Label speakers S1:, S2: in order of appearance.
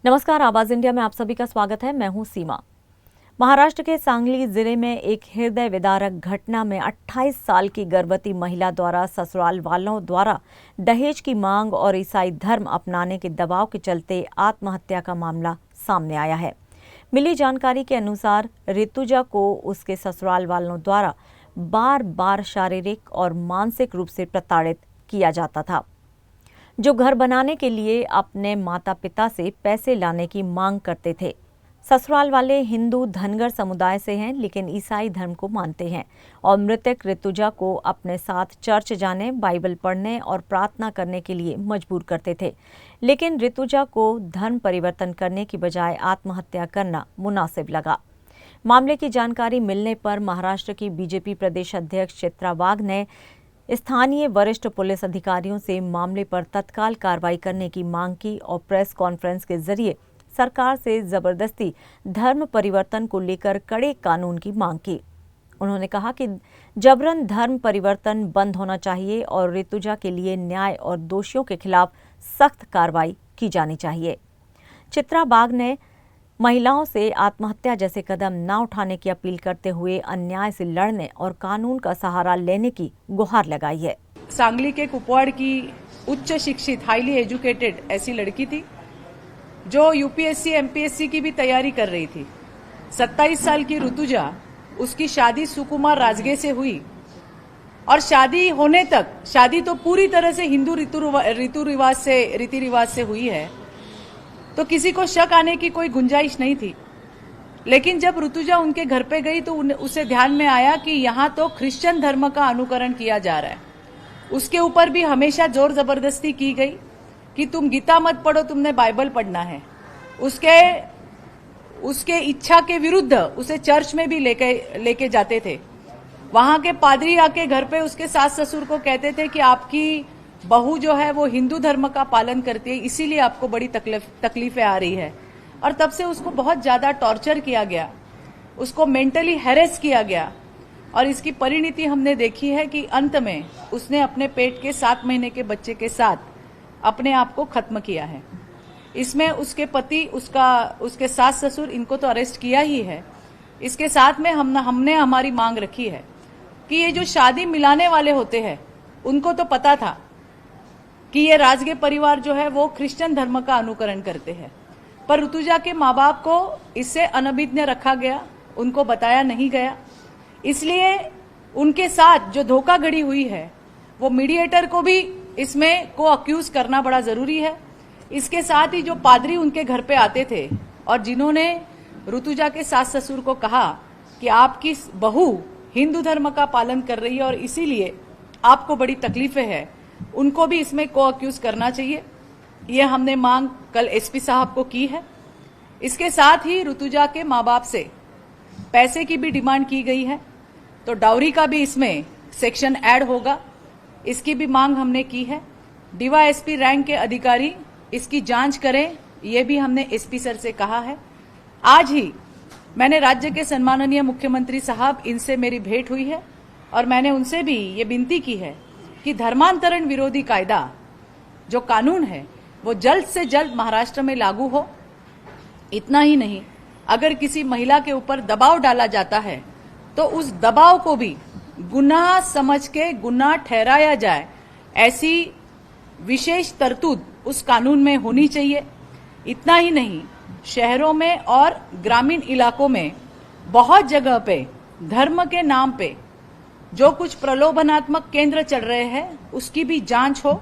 S1: नमस्कार, आवाज इंडिया में आप सभी का स्वागत है। मैं हूं सीमा। महाराष्ट्र के सांगली जिले में एक हृदय विदारक घटना में 28 साल की गर्भवती महिला द्वारा ससुराल वालों द्वारा दहेज की मांग और ईसाई धर्म अपनाने के दबाव के चलते आत्महत्या का मामला सामने आया है। मिली जानकारी के अनुसार ऋतुजा को उसके ससुराल वालों द्वारा बार बार शारीरिक और मानसिक रूप से प्रताड़ित किया जाता था, जो घर बनाने के लिए अपने माता पिता से पैसे लाने की मांग करते थे। ससुराल वाले हिंदू धनगर समुदाय से हैं, लेकिन ईसाई धर्म को मानते हैं और मृतक ऋतुजा को अपने साथ चर्च जाने, बाइबल पढ़ने और प्रार्थना करने के लिए मजबूर करते थे। लेकिन ऋतुजा को धर्म परिवर्तन करने की बजाय आत्महत्या करना मुनासिब लगा। मामले की जानकारी मिलने पर महाराष्ट्र की बीजेपी प्रदेश अध्यक्ष चित्रा वाघ ने स्थानीय वरिष्ठ पुलिस अधिकारियों से मामले पर तत्काल कार्रवाई करने की मांग की और प्रेस कॉन्फ्रेंस के जरिए सरकार से जबरदस्ती धर्म परिवर्तन को लेकर कड़े कानून की मांग की। उन्होंने कहा कि जबरन धर्म परिवर्तन बंद होना चाहिए और ऋतुजा के लिए न्याय और दोषियों के खिलाफ सख्त कार्रवाई की जानी चाहिए। चित्रा वाघ ने महिलाओं से आत्महत्या जैसे कदम न उठाने की अपील करते हुए अन्याय से लड़ने और कानून का सहारा लेने की गुहार लगाई है।
S2: सांगली के कुपवाड़ की उच्च शिक्षित हाईली एजुकेटेड ऐसी लड़की थी जो यूपीएससी एमपीएससी की भी तैयारी कर रही थी। 27 साल की ऋतुजा, उसकी शादी सुकुमार राजगे से हुई और शादी होने तक, शादी तो पूरी तरह से हिंदू रीति रिवाज से हुई है, तो किसी को शक आने की कोई गुंजाइश नहीं थी। लेकिन जब ऋतुजा उनके घर पे गई तो उसे ध्यान में आया कि यहाँ तो क्रिश्चियन धर्म का अनुकरण किया जा रहा है। उसके ऊपर भी हमेशा जोर जबरदस्ती की गई कि तुम गीता मत पढ़ो, तुमने बाइबल पढ़ना है। उसके इच्छा के विरुद्ध उसे चर्च में भी लेके जाते थे। वहां के पादरी आके घर पे उसके सास ससुर को कहते थे कि आपकी बहू जो है वो हिंदू धर्म का पालन करती है, इसीलिए आपको बड़ी तकलीफें आ रही है। और तब से उसको बहुत ज्यादा टॉर्चर किया गया, उसको मेंटली हैरेस किया गया और इसकी परिणति हमने देखी है कि अंत में उसने अपने पेट के 7 महीने के बच्चे के साथ अपने आप को खत्म किया है। इसमें उसके पति, उसके सास ससुर, इनको तो अरेस्ट किया ही है। इसके साथ में हमने हमारी मांग रखी है कि ये जो शादी मिलाने वाले होते हैं उनको तो पता था कि ये राजगे परिवार जो है वो क्रिश्चियन धर्म का अनुकरण करते हैं, पर ऋतुजा के माँ बाप को इससे अनभिज्ञ रखा गया, उनको बताया नहीं गया। इसलिए उनके साथ जो धोखाधड़ी हुई है वो मीडिएटर को भी इसमें को अक्यूज करना बड़ा जरूरी है। इसके साथ ही जो पादरी उनके घर पे आते थे और जिन्होंने ऋतुजा के सास ससुर को कहा कि आपकी बहू हिंदू धर्म का पालन कर रही है और इसीलिए आपको बड़ी तकलीफें हैं, उनको भी इसमें को अक्यूज करना चाहिए। ये हमने मांग कल एसपी साहब को की है। इसके साथ ही ऋतुजा के माँ बाप से पैसे की भी डिमांड की गई है, तो डाउरी का भी इसमें सेक्शन ऐड होगा, इसकी भी मांग हमने की है। डीवाईएसपी रैंक के अधिकारी इसकी जांच करें, ये भी हमने एसपी सर से कहा है। आज ही मैंने राज्य के सम्माननीय मुख्यमंत्री साहब, इनसे मेरी भेंट हुई है और मैंने उनसे भी ये विनती की है कि धर्मांतरण विरोधी कायदा जो कानून है वो जल्द से जल्द महाराष्ट्र में लागू हो। इतना ही नहीं, अगर किसी महिला के ऊपर दबाव डाला जाता है तो उस दबाव को भी गुनाह समझ के गुनाह ठहराया जाए, ऐसी विशेष तरतूद उस कानून में होनी चाहिए। इतना ही नहीं, शहरों में और ग्रामीण इलाकों में बहुत जगह पे धर्म के नाम पे जो कुछ प्रलोभनात्मक केंद्र चल रहे हैं उसकी भी जांच हो